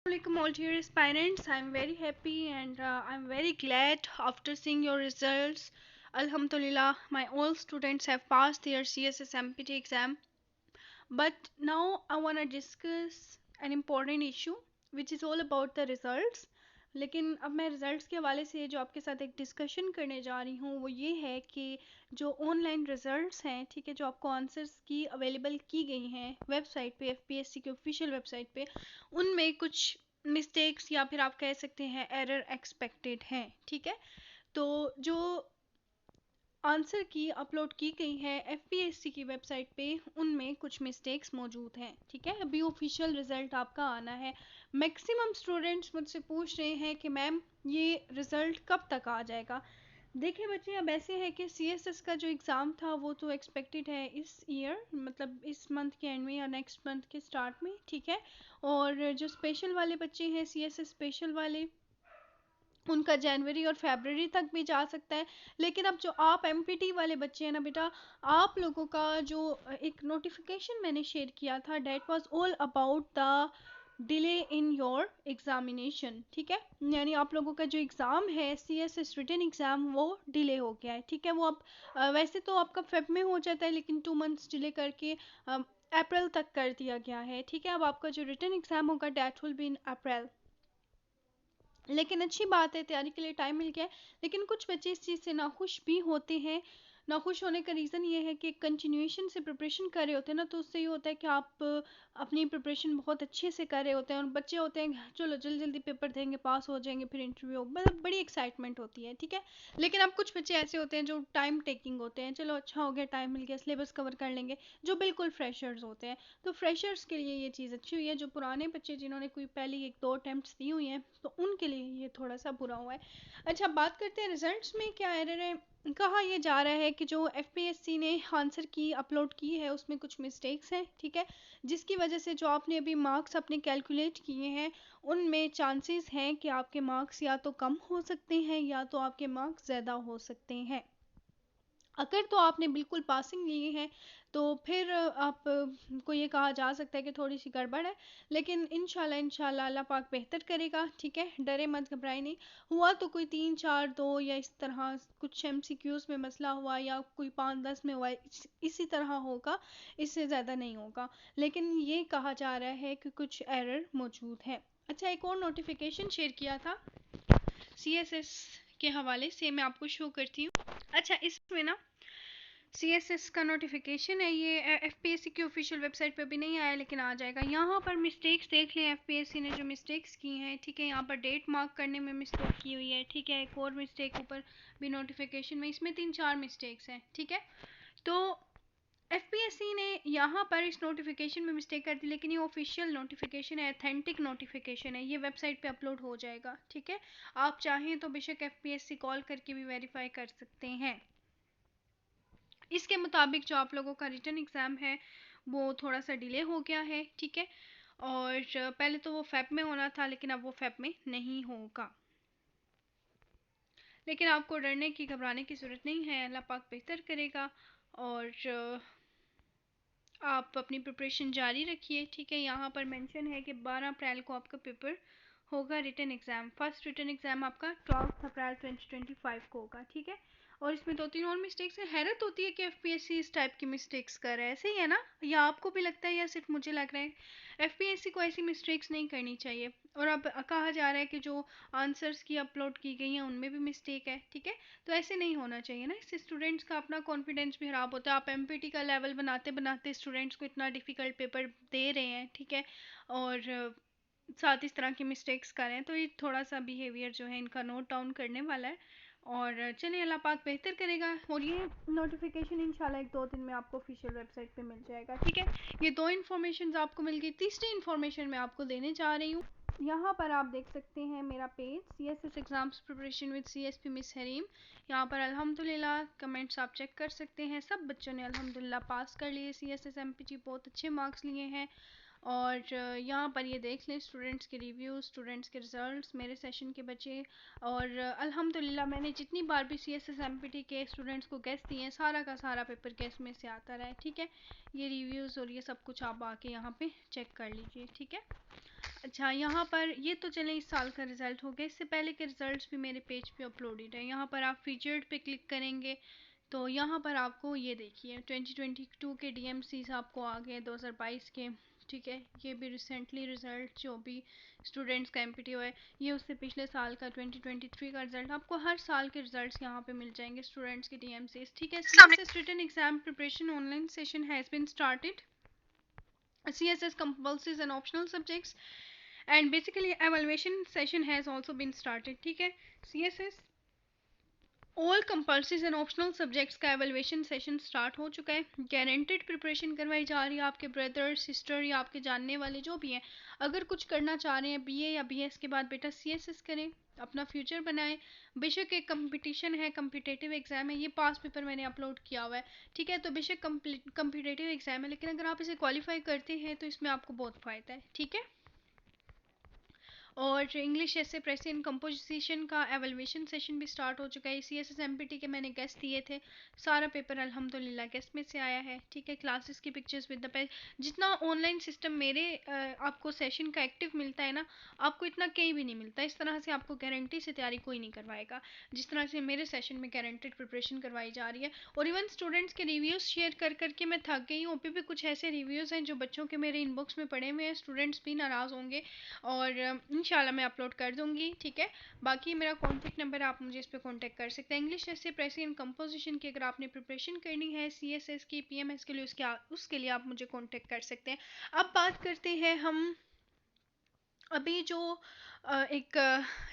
Assalamualaikum all dearest parents. I'm very happy and I'm very glad after seeing your results. Alhamdulillah, my all students have passed their CSS MPT exam. But now I want to discuss an important issue which is all about the results. लेकिन अब मैं results के हवाले से जो आपके साथ एक डिस्कशन करने जा रही हूँ वो ये है कि जो ऑनलाइन रिजल्ट्स हैं, ठीक है, जो आपको आंसर्स की अवेलेबल की गई हैं वेबसाइट पे, एफपीएससी की ऑफिशियल वेबसाइट पे, उनमें कुछ मिस्टेक्स या फिर आप कह सकते हैं एरर एक्सपेक्टेड हैं, ठीक है। तो जो आंसर की अपलोड की गई है एफपीएससी की वेबसाइट पे उनमें कुछ मिस्टेक्स मौजूद हैं, ठीक है। अभी ऑफिशियल रिजल्ट आपका आना है। मैक्सिमम स्टूडेंट्स मुझसे पूछ रहे हैं कि मैम ये रिजल्ट कब तक आ जाएगा। देखिए बच्चे, अब ऐसे है कि सीएसएस का जो एग्ज़ाम था वो तो एक्सपेक्टेड है इस ईयर, मतलब इस मंथ के एंड में या नेक्स्ट मंथ के स्टार्ट में, ठीक है। और जो स्पेशल वाले बच्चे हैं, सीएसएस स्पेशल वाले, उनका जनवरी और फरवरी तक भी जा सकता है। लेकिन अब जो आप एमपीटी वाले बच्चे हैं ना बेटा, आप लोगों का जो एक नोटिफिकेशन मैंने शेयर किया था, that was all about the delay in your examination, ठीक है। यानी आप लोगों का जो एग्ज़ाम है सीएसएस रिटन एग्ज़ाम वो डिले हो गया है, ठीक है। वो अब वैसे तो आपका फेब में हो जाता है लेकिन 2 मंथ्स डिले करके अप्रैल तक कर दिया गया है, ठीक है। अब आपका जो रिटन एग्ज़ाम होगा डेट विल बी इन अप्रैल। लेकिन अच्छी बात है, तैयारी के लिए टाइम मिल गया है। लेकिन कुछ बच्चे इस चीज़ से नाखुश भी होते हैं। नाखुश होने का रीज़न ये है कि कंटिन्यूएशन से प्रिपरेशन कर रहे होते हैं ना, तो उससे ये होता है कि आप अपनी प्रिपरेशन बहुत अच्छे से कर रहे होते हैं और बच्चे होते हैं चलो जल्दी जल्दी पेपर देंगे, पास हो जाएंगे, फिर इंटरव्यू, मतलब बड़ी एक्साइटमेंट होती है, ठीक है। लेकिन अब कुछ बच्चे ऐसे होते हैं जो टाइम टेकिंग होते हैं, चलो अच्छा हो गया, टाइम मिल गया, सिलेबस कवर कर लेंगे, जो बिल्कुल फ्रेशर्स होते हैं। तो फ्रेशर्स के लिए ये चीज़ अच्छी हुई है। जो पुराने बच्चे जिन्होंने कोई पहली 1-2 अटैम्प्ट्स दी हुई हैं तो उनके लिए ये थोड़ा सा बुरा हुआ है। अच्छा, बात करते हैं रिजल्ट्स में क्या एरर है। कहा यह जा रहा है कि जो एफपीएससी ने आंसर की अपलोड की है उसमें कुछ मिस्टेक्स हैं, ठीक है, जिसकी वजह से जो आपने अभी मार्क्स अपने कैलकुलेट किए हैं उनमें चांसेस हैं कि आपके मार्क्स या तो कम हो सकते हैं या तो आपके मार्क्स ज़्यादा हो सकते हैं। अगर तो आपने बिल्कुल पासिंग ली है तो फिर आप को ये कहा जा सकता है कि थोड़ी सी गड़बड़ है। लेकिन इंशाल्लाह इंशाल्लाह अल्लाह पाक बेहतर करेगा, ठीक है, डरे मत, घबराए नहीं। हुआ तो कोई 3-4-2 या इस तरह कुछ एमसीक्यूज में मसला हुआ या कोई 5-10 में हुआ, इसी तरह होगा, इससे ज़्यादा नहीं होगा। लेकिन ये कहा जा रहा है कि कुछ एरर मौजूद है। अच्छा, एक और नोटिफिकेशन शेयर किया था सीएसएस के हवाले से, मैं आपको शो करती हूँ। अच्छा, इसमें ना सीएसएस का नोटिफिकेशन है, ये एफपीएससी की ऑफिशियल वेबसाइट पे भी नहीं आया लेकिन आ जाएगा। यहाँ पर मिस्टेक्स देख लें, एफपीएससी ने जो मिस्टेक्स की हैं, ठीक है। यहाँ पर डेट मार्क करने में मिस्टेक की हुई है, ठीक है। एक और मिस्टेक ऊपर भी नोटिफिकेशन में, इसमें 3-4 मिस्टेक्स हैं, ठीक है। तो एफपीएससी ने यहाँ पर इस नोटिफिकेशन में मिस्टेक कर दी, लेकिन ये ऑफिशियल नोटिफिकेशन है, अथेंटिक नोटिफिकेशन है, ये वेबसाइट पे अपलोड हो जाएगा, ठीक है। आप चाहें तो बेशक एफपीएससी कॉल करके भी वेरीफाई कर सकते हैं। इसके मुताबिक जो आप लोगों का रिटन एग्ज़ाम है वो थोड़ा सा डिले हो गया है, ठीक है। और पहले तो वो फेब में होना था लेकिन अब वो फेब में नहीं होगा। लेकिन आपको डरने की, घबराने की ज़रूरत नहीं है, अल्लाह पाक बेहतर करेगा। और आप अपनी प्रिपरेशन जारी रखिए, ठीक है। यहाँ पर मेंशन है कि 12 अप्रैल को आपका पेपर होगा, written exam, first written exam आपका 12 अप्रैल 2025 को होगा, ठीक है। और इसमें 2-3 और मिस्टेक्स हैं। हैरत होती है कि एफपीएससी इस टाइप की मिस्टेक्स कर रहा है, ऐसे ही है ना, या आपको भी लगता है या सिर्फ मुझे लग रहा है? एफपीएससी को ऐसी मिस्टेक्स नहीं करनी चाहिए। और अब कहा जा रहा है कि जो आंसर्स की अपलोड की गई हैं उनमें भी मिस्टेक है, ठीक है। तो ऐसे नहीं होना चाहिए ना, इससे स्टूडेंट्स का अपना कॉन्फिडेंस भी ख़राब होता है। आप एमपीटी का लेवल बनाते बनाते स्टूडेंट्स को इतना डिफ़िकल्ट पेपर दे रहे हैं, ठीक है, और साथ इस तरह की मिस्टेक्स कर रहे हैं, तो ये थोड़ा सा बिहेवियर जो है इनका नोट डाउन करने वाला है। और चलिए, अल्लाह पाक बेहतर करेगा। और ये नोटिफिकेशन इंशाल्लाह 1-2 दिन में आपको ऑफिशियल वेबसाइट पे मिल जाएगा, ठीक है। ये 2 इन्फॉर्मेशन आपको मिल गई। तीसरी इन्फॉर्मेशन मैं आपको देने जा रही हूँ। यहाँ पर आप देख सकते हैं मेरा page, CSS exams preparation with CSP miss Hareem. यहाँ पर अल्हम्दुलिल्लाह कमेंट्स आप चेक कर सकते हैं, सब बच्चों ने अल्हम्दुलिल्लाह पास कर लिए सीएसएस एमपीटी, बहुत अच्छे मार्क्स लिए हैं। और यहाँ पर ये देख लें स्टूडेंट्स के रिव्यूज़, स्टूडेंट्स के रिज़ल्ट्स, मेरे सेशन के बच्चे। और अल्हम्दुलिल्लाह मैंने जितनी बार भी सीएसएस एमपीटी के स्टूडेंट्स को गेस्ट दिए हैं, सारा का सारा पेपर गेस्ट में से आता रहा है, ठीक है। ये रिव्यूज़ और ये सब कुछ आप आके यहाँ पे चेक कर लीजिए, ठीक है। अच्छा, यहाँ पर ये तो चले इस साल का रिज़ल्ट हो गया, इससे पहले के रिज़ल्ट्स भी मेरे पेज पे अपलोडेड है। यहाँ पर आप फीचर्ड पे क्लिक करेंगे तो यहाँ पर आपको ये देखिए 2022 के डीएमसीज आपको आ गए 2022 के। ठीक है, ये भी रिसेंटली रिज़ल्ट जो भी स्टूडेंट्स का एमपीटी है, ये उससे पिछले साल का 2023 का रिज़ल्ट, आपको हर साल के रिजल्ट्स यहाँ पे मिल जाएंगे स्टूडेंट्स के डीएमसीज। ठीक है, CSS written exam preparation online session has been started. CSS compulsory and optional subjects and basically evaluation session has also been started. ठीक है, CSS all compulsories and optional subjects का evaluation session start हो चुका है। Guaranteed preparation करवाई जा रही है। आपके ब्रदर सिस्टर या आपके जानने वाले जो भी हैं, अगर कुछ करना चाह रहे हैं बीए या बीएस के बाद, बेटा सीएसएस करें, अपना फ्यूचर बनाएं। बेशक एक कंपटीशन है, कम्पिटेटिव एग्जाम है, ये पास पेपर मैंने अपलोड किया हुआ है। ठीक है, तो बेशक कम्पिटेटिव एग्जाम है, लेकिन अगर आप इसे क्वालिफाई करते हैं तो इसमें आपको बहुत फ़ायदा है। ठीक है, और इंग्लिश ऐसे प्रेजेंट कंपोजिशन का एवेलुएशन सेशन भी स्टार्ट हो चुका है। सीएसएस एमपीटी के मैंने गेस्ट दिए थे, सारा पेपर अल्हम्दुलिल्लाह गेस्ट में से आया है। ठीक है, क्लासेस की पिक्चर्स विद द पेज, जितना ऑनलाइन सिस्टम मेरे आपको सेशन का एक्टिव मिलता है ना, आपको इतना कहीं भी नहीं मिलता। इस तरह से आपको गारंटी से तैयारी कोई नहीं करवाएगा जिस तरह से मेरे सेशन में गारंटेड प्रिपरेशन करवाई जा रही है। और इवन स्टूडेंट्स के रिव्यूज़ शेयर कर करके मैं थक गई हूँ। अभी भी कुछ ऐसे रिव्यूज़ हैं जो बच्चों के मेरे इनबॉक्स में पड़े हुए हैं, स्टूडेंट्स भी नाराज़ होंगे और इंशाल्लाह मैं अपलोड कर दूंगी। ठीक है, बाकी मेरा कॉन्टैक्ट नंबर, आप मुझे इस पर कॉन्टैक्ट कर सकते हैं। इंग्लिश ऐसे प्रेसिंग एंड कंपोजिशन की अगर आपने प्रिपरेशन करनी है सीएसएस की, पीएमएस के लिए, उसके लिए आप मुझे कॉन्टैक्ट कर सकते हैं। अब बात करते हैं हम अभी जो एक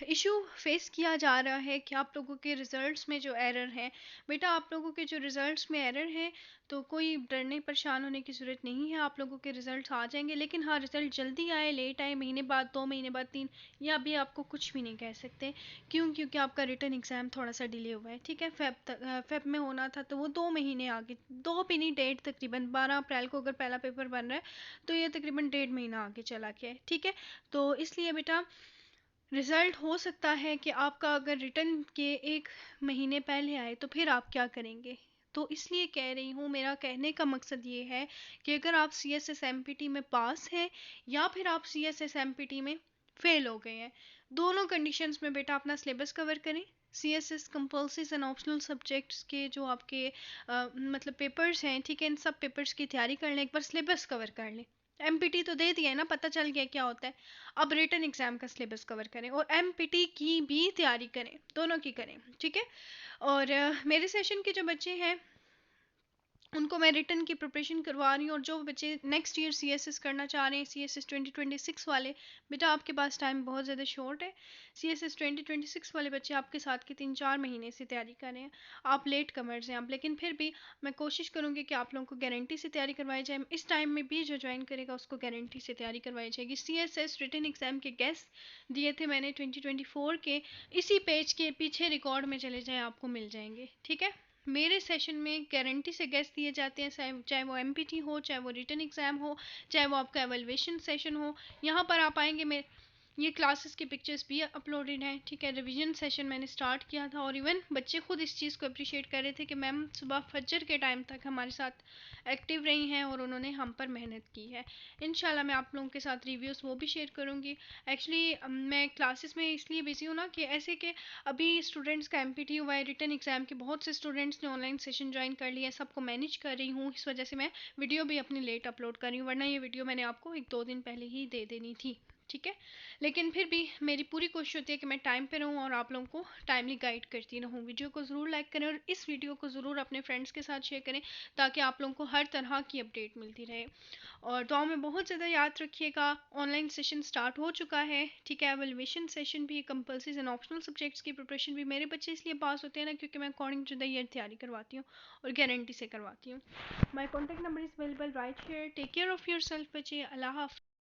इशू फेस किया जा रहा है कि आप लोगों के रिज़ल्ट्स में जो एरर है। बेटा, आप लोगों के जो रिज़ल्ट्स में एरर है तो कोई डरने परेशान होने की ज़रूरत नहीं है। आप लोगों के रिज़ल्ट्स आ जाएंगे, लेकिन हाँ, रिज़ल्ट जल्दी आए लेट आए, महीने बाद 2 महीने बाद 3, या अभी आपको कुछ भी नहीं कह सकते। क्यों? क्योंकि आपका रिटन एग्ज़ाम थोड़ा सा डिले हुआ है। ठीक है, फेब में होना था तो वो 2 महीने आगे, 2 भी नहीं, डेट तकरीबन 12 अप्रैल को अगर पहला पेपर बन रहा है तो ये तकरीबन 1.5 महीना आगे चला गया है। ठीक है, तो इसलिए बेटा रिज़ल्ट हो सकता है कि आपका अगर रिटर्न के 1 महीने पहले आए तो फिर आप क्या करेंगे। तो इसलिए कह रही हूँ, मेरा कहने का मकसद ये है कि अगर आप C S S M P T में पास हैं या फिर आप C S S M P T में फेल हो गए हैं, दोनों कंडीशंस में बेटा अपना सिलेबस कवर करें। C S S compulsories and optional subjects के जो आपके मतलब पेपर्स हैं, ठीक है, इन सब पेपर्स की तैयारी कर लें, एक बार सिलेबस कवर कर लें। एमपीटी तो दे दिया है ना, पता चल गया क्या होता है। अब रिटन एग्जाम का सिलेबस कवर करें और एमपीटी की भी तैयारी करें, दोनों की करें। ठीक है, और मेरे सेशन के जो बच्चे हैं उनको मैं रिटर्न की प्रिपरेशन करवा रही हूँ, और जो बच्चे नेक्स्ट ईयर सीएसएस करना चाह रहे हैं, सीएसएस 2026 वाले, बेटा आपके पास टाइम बहुत ज़्यादा शॉर्ट है। सीएसएस 2026 वाले बच्चे आपके साथ के 3-4 महीने से तैयारी कर रहे हैं। आप लेट कमर्स हैं आप, लेकिन फिर भी मैं कोशिश करूँगी कि आप लोगों को गारंटी से तैयारी करवाई जाए। इस टाइम में भी जो ज्वाइन करेगा उसको गारंटी से तैयारी करवाई जाएगी। सीएसएस रिटन एग्जाम के गेस्ट दिए थे मैंने 2024 के, इसी पेज के पीछे रिकॉर्ड में चले जाएँ, आपको मिल जाएंगे। ठीक है, मेरे सेशन में गारंटी से गेस्ट दिए जाते हैं, चाहे वो एमपीटी हो, चाहे वो रिटन एग्ज़ाम हो, चाहे वो आपका एवेलुएशन सेशन हो। यहाँ पर आप आएंगे, मैं ये क्लासेस की पिक्चर्स भी अपलोडेड हैं। ठीक है, रिवीजन सेशन मैंने स्टार्ट किया था और इवन बच्चे खुद इस चीज़ को अप्रिशिएट कर रहे थे कि मैम सुबह फजर के टाइम तक हमारे साथ एक्टिव रही हैं और उन्होंने हम पर मेहनत की है। इंशाल्लाह मैं आप लोगों के साथ रिव्यूज़ वो भी शेयर करूँगी। एक्चुअली मैं क्लासेस में इसलिए बिजी हूँ ना कि ऐसे कि अभी स्टूडेंट्स का एमपीटी हुआ है, रिटन एग्जाम के बहुत से स्टूडेंट्स ने ऑनलाइन सेशन ज्वाइन कर लिया है, सबको मैनेज कर रही हूँ, इस वजह से मैं वीडियो भी अपनी लेट अपलोड कर रही हूँ, वरना ये वीडियो मैंने आपको 1-2 दिन पहले ही दे देनी थी। ठीक है, लेकिन फिर भी मेरी पूरी कोशिश होती है कि मैं टाइम पे रहूँ और आप लोगों को टाइमली गाइड करती रहूँ। वीडियो को ज़रूर लाइक करें और इस वीडियो को ज़रूर अपने फ्रेंड्स के साथ शेयर करें, ताकि आप लोगों को हर तरह की अपडेट मिलती रहे। और दुआ में बहुत ज़्यादा याद रखिएगा। ऑनलाइन सेशन स्टार्ट हो चुका है। ठीक है, एवेलुएशन सेशन भी, कंपल्सरीज एंड ऑप्शनल सब्जेक्ट्स की प्रिपरेशन भी। मेरे बच्चे इसलिए पास होते हैं ना क्योंकि मैं अकॉर्डिंग टू द ईयर तैयारी करवाती हूँ और गारंटी से करवाती हूँ। My contact number is available right here. Take care of yourself बच्चे। अल्लाह हाफ़िज़।